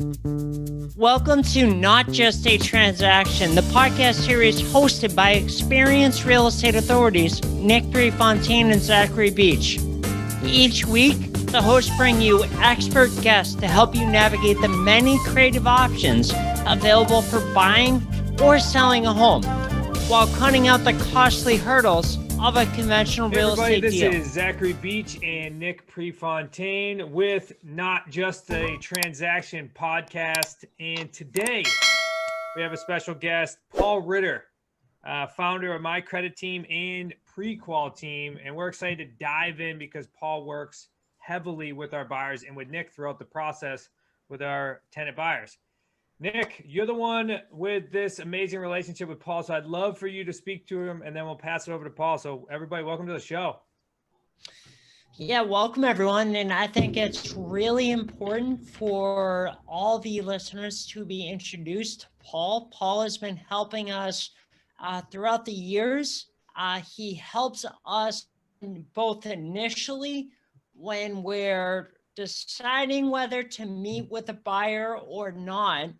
Welcome to Not Just a Transaction, the podcast series hosted by experienced real estate authorities Nick Fontaine and Zachary Beach. Each week, the hosts bring you expert guests to help you navigate the many creative options available for buying or selling a home, while cutting out the costly hurdles of a conventional real estate deal. This is Zachary Beach and Nick Fontaine with Not Just a Transaction podcast. And today we have a special guest, Paul Ritter, founder of My Credit Team and Pre-Qual Team. And we're excited to dive in because Paul works heavily with our buyers and with Nick throughout the process with our tenant buyers. Nick, you're the one with this amazing relationship with Paul, so I'd love for you to speak to him, and then we'll pass it over to Paul. So everybody, welcome to the show. Yeah, welcome everyone. And I think it's really important for all the listeners to be introduced to Paul. Paul has been helping us throughout the years. He helps us both initially when we're deciding whether to meet with a buyer or not,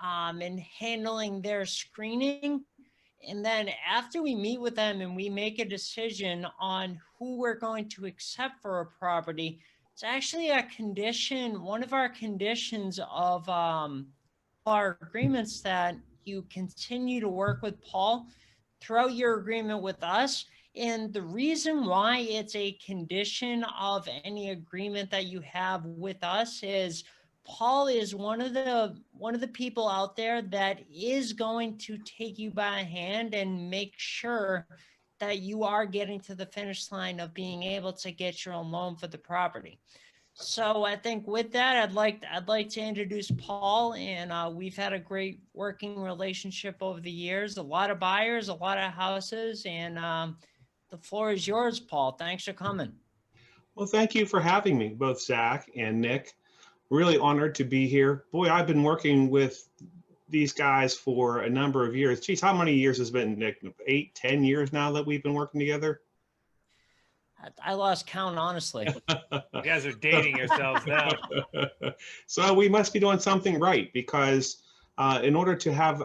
and handling their screening. And then after we meet with them and we make a decision on who we're going to accept for a property, it's actually a condition, one of our conditions of our agreements, that you continue to work with Paul throughout your agreement with us. And the reason why it's a condition of any agreement that you have with us is Paul is one of the people out there that is going to take you by hand and make sure that you are getting to the finish line of being able to get your own loan for the property. So I think with that, I'd like to introduce Paul, and we've had a great working relationship over the years. A lot of buyers, a lot of houses, and the floor is yours, Paul. Thanks for coming. Well, thank you for having me, both Zach and Nick. Really honored to be here. Boy, I've been working with these guys for a number of years. Geez, how many years has it been, Nick? 8, 10 years now that we've been working together? I lost count, honestly. You guys are dating yourselves now. So we must be doing something right, because in order to have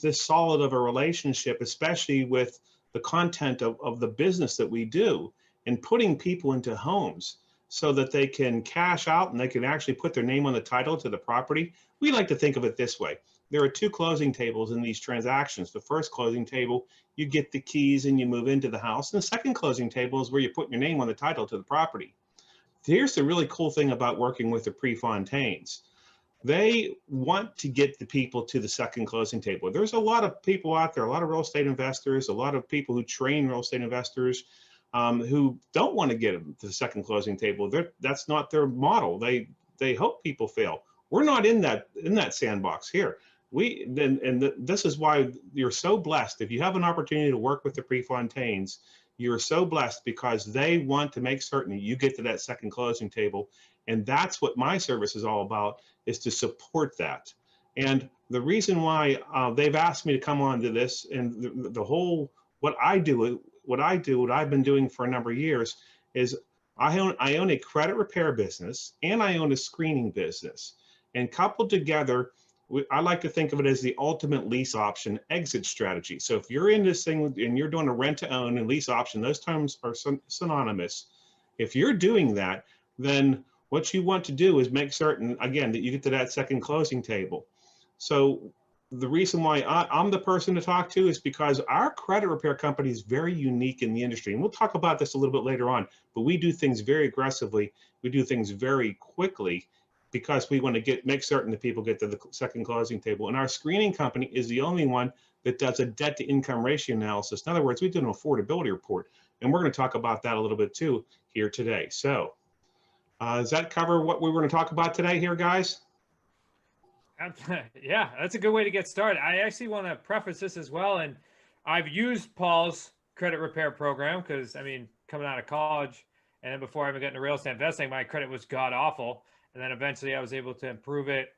this solid of a relationship, especially with the content of the business that we do and putting people into homes so that they can cash out and they can actually put their name on the title to the property, we like to think of it this way. There are 2 closing tables in these transactions. The first closing table, you get the keys and you move into the house. And the second closing table is where you put your name on the title to the property. Here's the really cool thing about working with the Prefontaines. They want to get the people to the second closing table. There's a lot of people out there, a lot of real estate investors, a lot of people who train real estate investors who don't want to get to the second closing table. That's not their model. They hope people fail. We're not in that sandbox here. This is why you're so blessed. If you have an opportunity to work with the Prefontaines, you're so blessed, because they want to make certain you get to that second closing table. And that's what my service is all about, is to support that. And the reason why they've asked me to come on to this, and the whole, what I've been doing for a number of years, is I own a credit repair business and I own a screening business. And coupled together, I like to think of it as the ultimate lease option exit strategy. So if you're in this thing and you're doing a rent to own and lease option, those terms are synonymous. If you're doing that, then what you want to do is make certain, again, that you get to that second closing table. So the reason why I'm the person to talk to is because our credit repair company is very unique in the industry. And we'll talk about this a little bit later on, but we do things very aggressively. We do things very quickly, because we want to make certain that people get to the second closing table. And our screening company is the only one that does a debt to income ratio analysis. In other words, we do an affordability report. And we're going to talk about that a little bit too here today. So does that cover what we were going to talk about today here, guys? Yeah, that's a good way to get started. I actually want to preface this as well. And I've used Paul's credit repair program because, I mean, coming out of college and then before I even got into real estate investing, my credit was god awful. And then eventually I was able to improve it.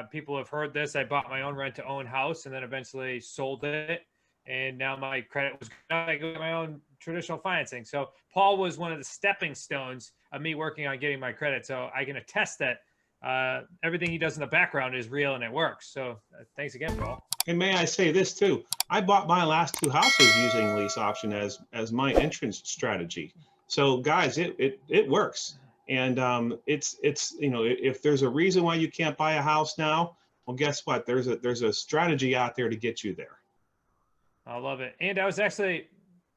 People have heard this. I bought my own rent to own house and then eventually sold it. And now my credit was good. I got my own traditional financing. So Paul was one of the stepping stones of me working on getting my credit. So I can attest that everything he does in the background is real and it works. So thanks again, Paul. And may I say this too? I bought my last 2 houses using lease option as my entrance strategy. So guys, it works. And it's you know, if there's a reason why you can't buy a house now, well, guess what? There's a strategy out there to get you there. I love it. And I was actually,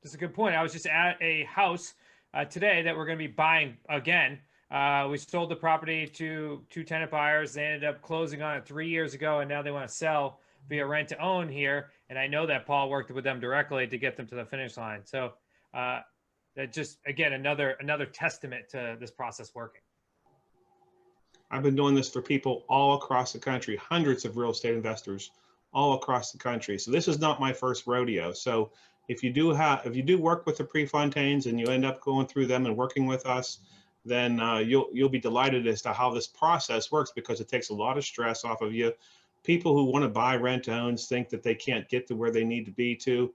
that's a good point. I was just at a house today that we're going to be buying again. We sold the property to 2 tenant buyers. They ended up closing on it 3 years ago, and now they want to sell via rent to own here. And I know that Paul worked with them directly to get them to the finish line. So that just, again, another testament to this process working. I've been doing this for people all across the country, hundreds of real estate investors all across the country. So this is not my first rodeo. So if you do work with the Prefontaines and you end up going through them and working with us, then you'll be delighted as to how this process works, because it takes a lot of stress off of you. People who want to buy rent to owns think that they can't get to where they need to be to,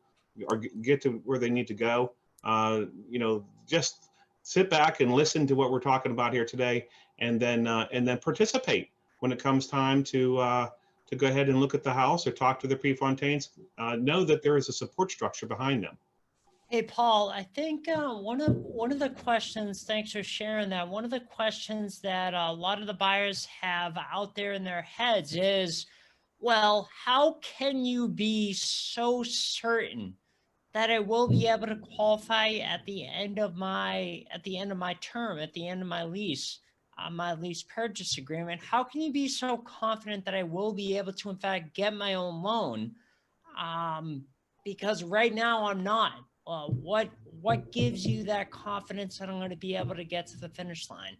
or get to where they need to go. You know, just sit back and listen to what we're talking about here today, and then participate when it comes time to go ahead and look at the house or talk to the Prefontaines. Know that there is a support structure behind them. Hey, Paul, I think one of the questions, thanks for sharing that. One of the questions that a lot of the buyers have out there in their heads is, well, how can you be so certain that I will be able to qualify at the end of my term, at the end of my lease purchase agreement? How can you be so confident that I will be able to, in fact, get my own loan? Because right now I'm not. What gives you that confidence that I'm going to be able to get to the finish line?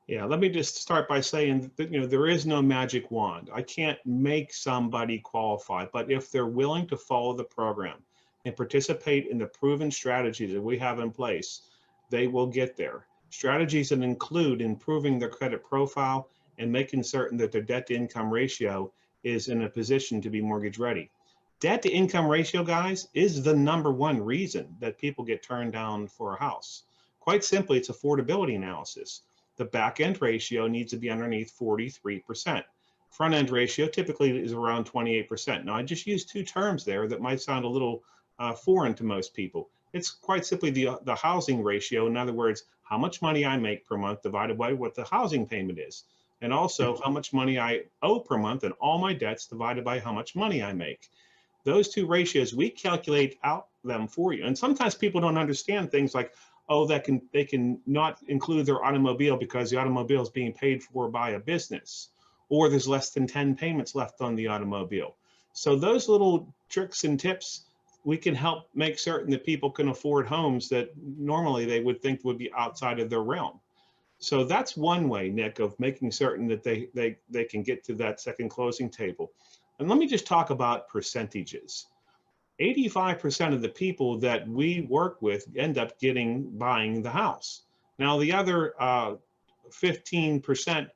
Yeah, let me just start by saying that, you know, there is no magic wand. I can't make somebody qualify, but if they're willing to follow the program and participate in the proven strategies that we have in place, they will get there. Strategies that include improving their credit profile and making certain that their debt to income ratio is in a position to be mortgage ready. Debt to income ratio, guys, is the #1 reason that people get turned down for a house. Quite simply, it's affordability analysis. The back end ratio needs to be underneath 43%. Front end ratio typically is around 28%. Now, I just used 2 terms there that might sound a little foreign to most people. It's quite simply the housing ratio. In other words, how much money I make per month divided by what the housing payment is. And also how much money I owe per month and all my debts divided by how much money I make. Those 2 ratios, we calculate out them for you. And sometimes people don't understand things like, oh, they can not include their automobile because the automobile is being paid for by a business, or there's less than 10 payments left on the automobile. So those little tricks and tips, we can help make certain that people can afford homes that normally they would think would be outside of their realm. So that's one way, Nick, of making certain that they can get to that second closing table. And let me just talk about percentages. 85% of the people that we work with end up buying the house. Now, the other 15%,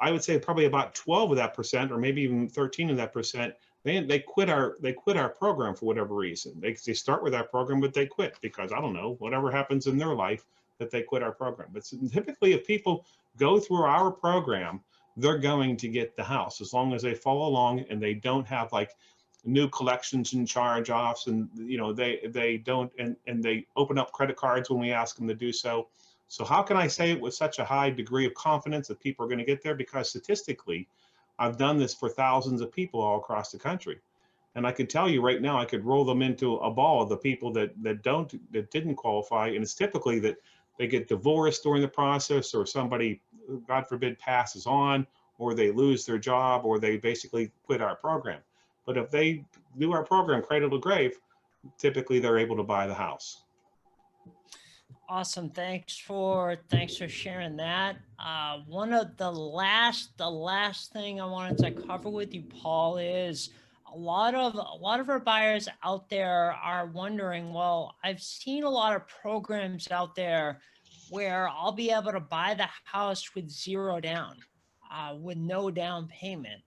I would say probably about 12 of that percent, or maybe even 13 of that percent, they quit our program for whatever reason. They start with our program, but they quit because, I don't know, whatever happens in their life, that they quit our program. But typically, if people go through our program, they're going to get the house as long as they follow along and they don't have like new collections and charge offs, and you know they don't, and they open up credit cards when we ask them to do so. So how can I say it with such a high degree of confidence that people are going to get there? Because statistically, I've done this for thousands of people all across the country, and I could tell you right now, I could roll them into a ball of the people that didn't qualify, and it's typically that they get divorced during the process, or somebody, God forbid, passes on, or they lose their job, or they basically quit our program. But if they do our program cradle to grave, typically they're able to buy the house. Awesome. Thanks for sharing that. One of the last thing I wanted to cover with you, Paul, is a lot of our buyers out there are wondering, well, I've seen a lot of programs out there where I'll be able to buy the house with 0 down, with no down payment.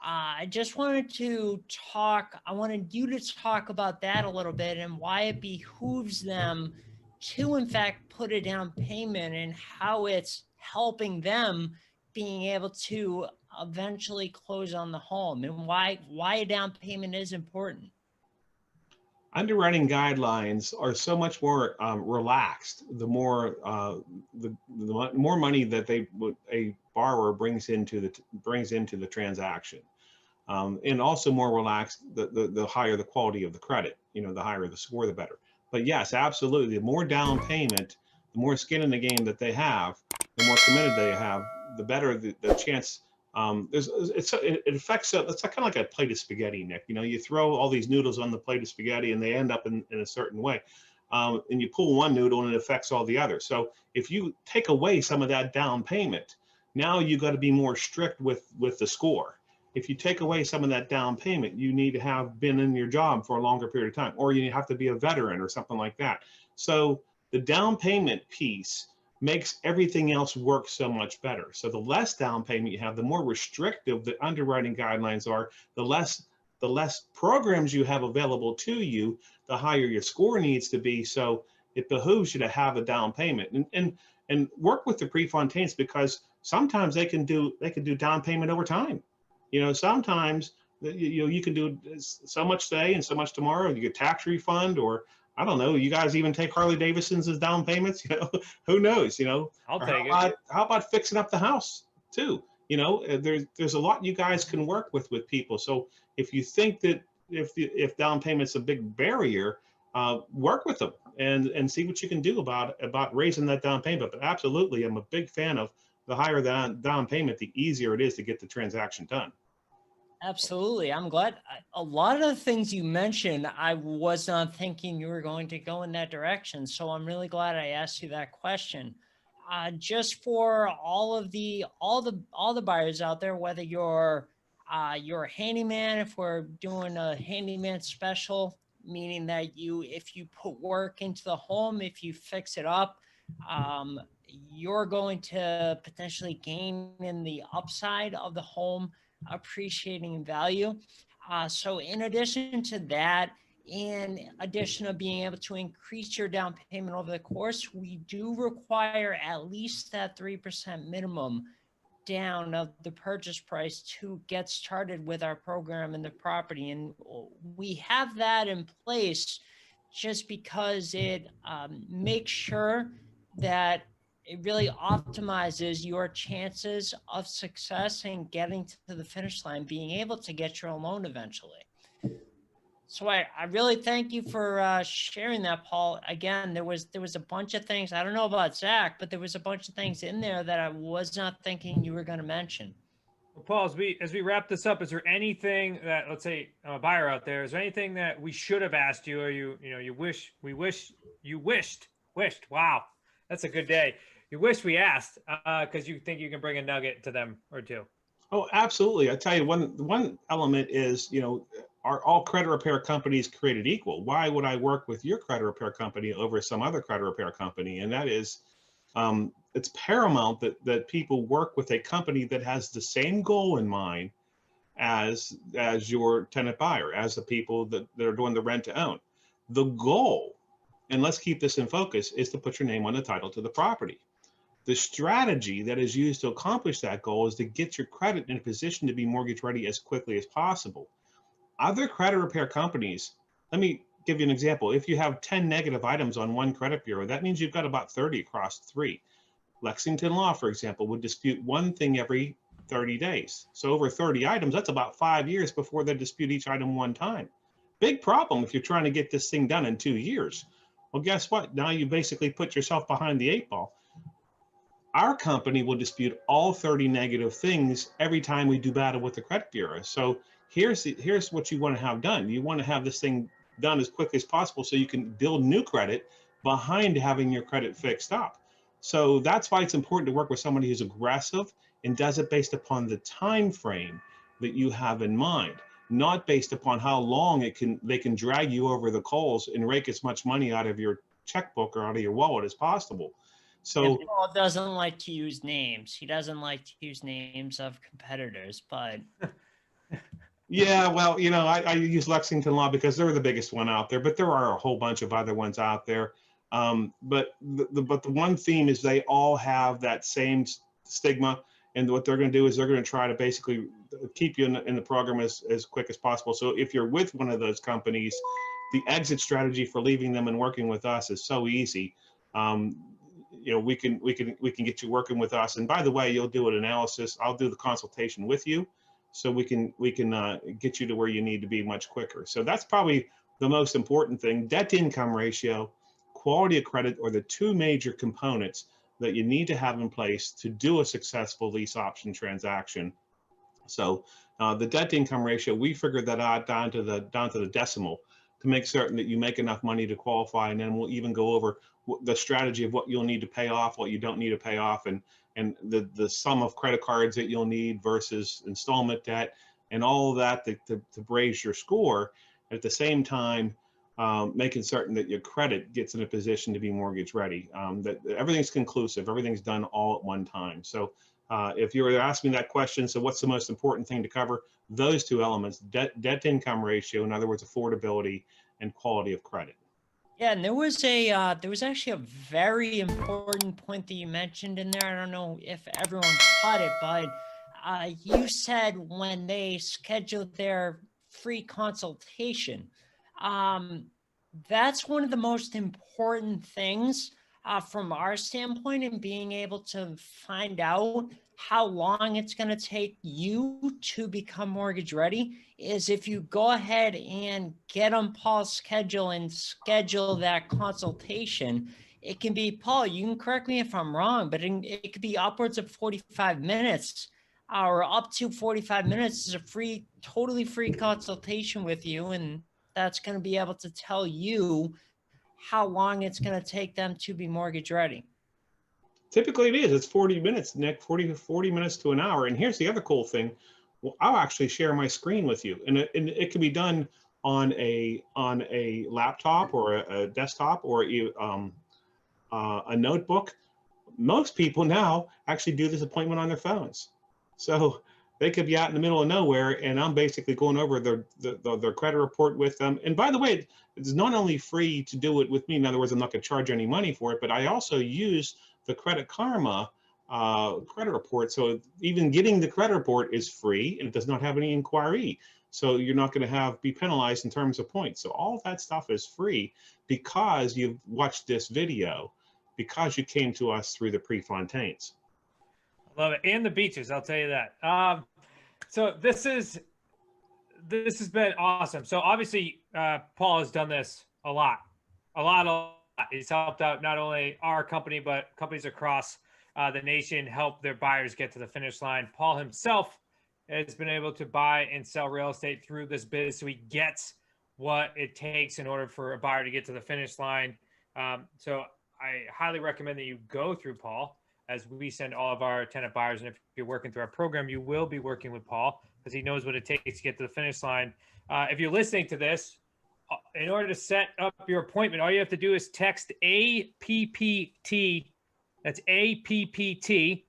I just wanted you to talk about that a little bit and why it behooves them to, in fact, put a down payment and how it's helping them being able to eventually close on the home, and why a down payment is important. Underwriting guidelines are so much more relaxed the more the more money that a borrower brings into the transaction, and also more relaxed the higher the quality of the credit. The higher the score, the better. But yes, absolutely, the more down payment, the more skin in the game that they have, the more committed they have, the better the chance. It affects, it's kind of like a plate of spaghetti, Nick. You throw all these noodles on the plate of spaghetti and they end up in a certain way. And you pull one noodle and it affects all the others. So if you take away some of that down payment, now you got to be more strict with the score. If you take away some of that down payment, you need to have been in your job for a longer period of time, or you have to be a veteran or something like that. So the down payment piece makes everything else work so much better. So the less down payment you have, the more restrictive the underwriting guidelines are, the less programs you have available to you, the higher your score needs to be. So it behooves you to have a down payment and work with the Prefontaines, because sometimes they can do down payment over time. Sometimes you can do so much today and so much tomorrow. You get tax refund, or I don't know. You guys even take Harley Davidsons as down payments. Who knows? I'll take it. How about fixing up the house too? There's a lot you guys can work with people. So if you think that if down payment's a big barrier, work with them and see what you can do about raising that down payment. But absolutely, I'm a big fan of the higher down payment, the easier it is to get the transaction done. Absolutely. I'm glad. A lot of the things you mentioned, I was not thinking you were going to go in that direction. So I'm really glad I asked you that question. Just for all the buyers out there, whether you're a handyman, if we're doing a handyman special, meaning that if you put work into the home, if you fix it up, you're going to potentially gain in the upside of the home appreciating in value. So in addition to that, in addition of being able to increase your down payment over the course, we do require at least that 3% minimum down of the purchase price to get started with our program in the property. And we have that in place just because it makes sure that it really optimizes your chances of success in getting to the finish line, being able to get your own loan eventually. So I really thank you for sharing that, Paul. Again, there was a bunch of things. I don't know about Zach, but there was a bunch of things in there that I was not thinking you were going to mention. Well, Paul, as we wrap this up, is there anything that, let's say I'm a buyer out there, is there anything that we should have asked you, or you wished? Wow, that's a good day. You wish we asked because you think you can bring a nugget to them or two? Oh, absolutely. I tell you, one element is, are all credit repair companies created equal? Why would I work with your credit repair company over some other credit repair company? And that is, it's paramount that people work with a company that has the same goal in mind as your tenant buyer, as the people that are doing the rent to own. The goal, and let's keep this in focus, is to put your name on the title to the property. The strategy that is used to accomplish that goal is to get your credit in a position to be mortgage ready as quickly as possible. Other credit repair companies, let me give you an example. If you have 10 negative items on one credit bureau, that means you've got about 30 across 3. Lexington Law, for example, would dispute one thing every 30 days. So over 30 items, that's about 5 years before they dispute each item one time. Big problem if you're trying to get this thing done in 2 years. Well, guess what? Now you basically put yourself behind the 8 ball. Our company will dispute all 30 negative things every time we do battle with the credit bureau. So here's what you want to have done. You want to have this thing done as quickly as possible so you can build new credit behind having your credit fixed up. So that's why it's important to work with somebody who's aggressive and does it based upon the time frame that you have in mind, not based upon how long they can drag you over the coals and rake as much money out of your checkbook or out of your wallet as possible. So Paul doesn't like to use names. He doesn't like to use names of competitors, but yeah, well, I use Lexington Law because they're the biggest one out there, but there are a whole bunch of other ones out there. But the one theme is they all have that same stigma And what they're going to do is they're going to try to basically keep you in the program as quick as possible. So if you're with one of those companies, the exit strategy for leaving them and working with us is so easy. We can get you working with us. And by the way, you'll do an analysis. I'll do the consultation with you, so we can get you to where you need to be much quicker. So that's probably the most important thing. Debt to income ratio, quality of credit are the two major components that you need to have in place to do a successful lease option transaction. So the debt to income ratio, we figured that out down to the decimal to make certain that you make enough money to qualify. And then we'll even go over the strategy of what you'll need to pay off, what you don't need to pay off, and the sum of credit cards that you'll need versus installment debt, and all of that to raise your score. At the same time, making certain that your credit gets in a position to be mortgage ready, that everything's conclusive, everything's done all at one time. So if you were to ask me that question, so what's the most important thing to cover? Those two elements, debt to income ratio, in other words, affordability, and quality of credit. Yeah, and there was actually a very important point that you mentioned in there. I don't know if everyone caught it, but you said when they scheduled their free consultation, that's one of the most important things from our standpoint in being able to find out how long it's going to take you to become mortgage ready is if you go ahead and get on Paul's schedule and schedule that consultation. It can be, Paul, you can correct me if I'm wrong, but it could be upwards of 45 minutes or up to 45 minutes is a totally free consultation with you. And that's going to be able to tell you how long it's going to take them to be mortgage ready. Typically it is. It's 40 minutes, Nick, 40 minutes to an hour. And here's the other cool thing. Well, I'll actually share my screen with you. And it can be done on a laptop or a desktop or a notebook. Most people now actually do this appointment on their phones. So they could be out in the middle of nowhere, and I'm basically going over their credit report with them. And by the way, it's not only free to do it with me. In other words, I'm not going to charge any money for it, but I also use the Credit Karma credit report. So even getting the credit report is free, and it does not have any inquiry. So you're not going to be penalized in terms of points. So all that stuff is free because you've watched this video, because you came to us through the Prefontaines. Love it. And the beaches, I'll tell you that. So this has been awesome. So obviously, Paul has done this a lot. He's helped out not only our company, but companies across the nation help their buyers get to the finish line. Paul himself has been able to buy and sell real estate through this biz, so he gets what it takes in order for a buyer to get to the finish line. So I highly recommend that you go through Paul, as we send all of our tenant buyers. And if you're working through our program, you will be working with Paul because he knows what it takes to get to the finish line. If you're listening to this, in order to set up your appointment, all you have to do is text APPT, that's APPT,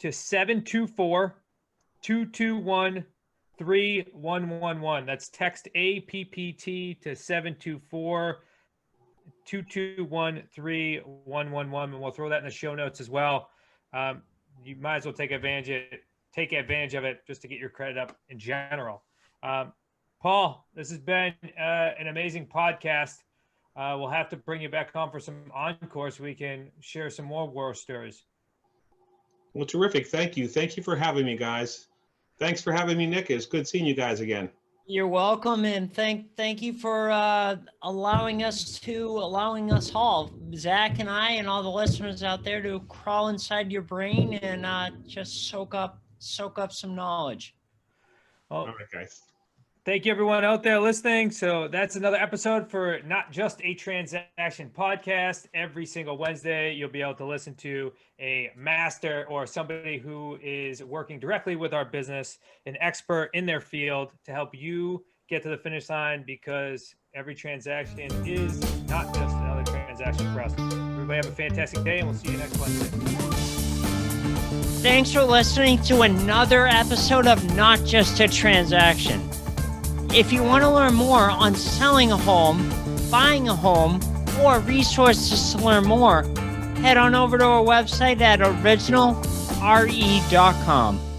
to 724-221-3111. That's text APPT to 724-221-3111, and we'll throw that in the show notes as well. You might as well take advantage of it just to get your credit up in general. Paul, this has been an amazing podcast. We'll have to bring you back on for some encore so we can share some more war stories. Well, terrific. Thank you. Thank you for having me, guys. Thanks for having me, Nick. It's good seeing you guys again. You're welcome, and thank you for allowing us all, Zach and I, and all the listeners out there, to crawl inside your brain and just soak up some knowledge. Well, all right, guys. Thank you, everyone out there listening. So that's another episode for Not Just a Transaction podcast. Every single Wednesday, you'll be able to listen to a master or somebody who is working directly with our business, an expert in their field, to help you get to the finish line, because every transaction is not just another transaction for us. Everybody have a fantastic day, and we'll see you next Wednesday. Thanks for listening to another episode of Not Just a Transaction. If you want to learn more on selling a home, buying a home, or resources to learn more, head on over to our website at original-realty.com. re.com.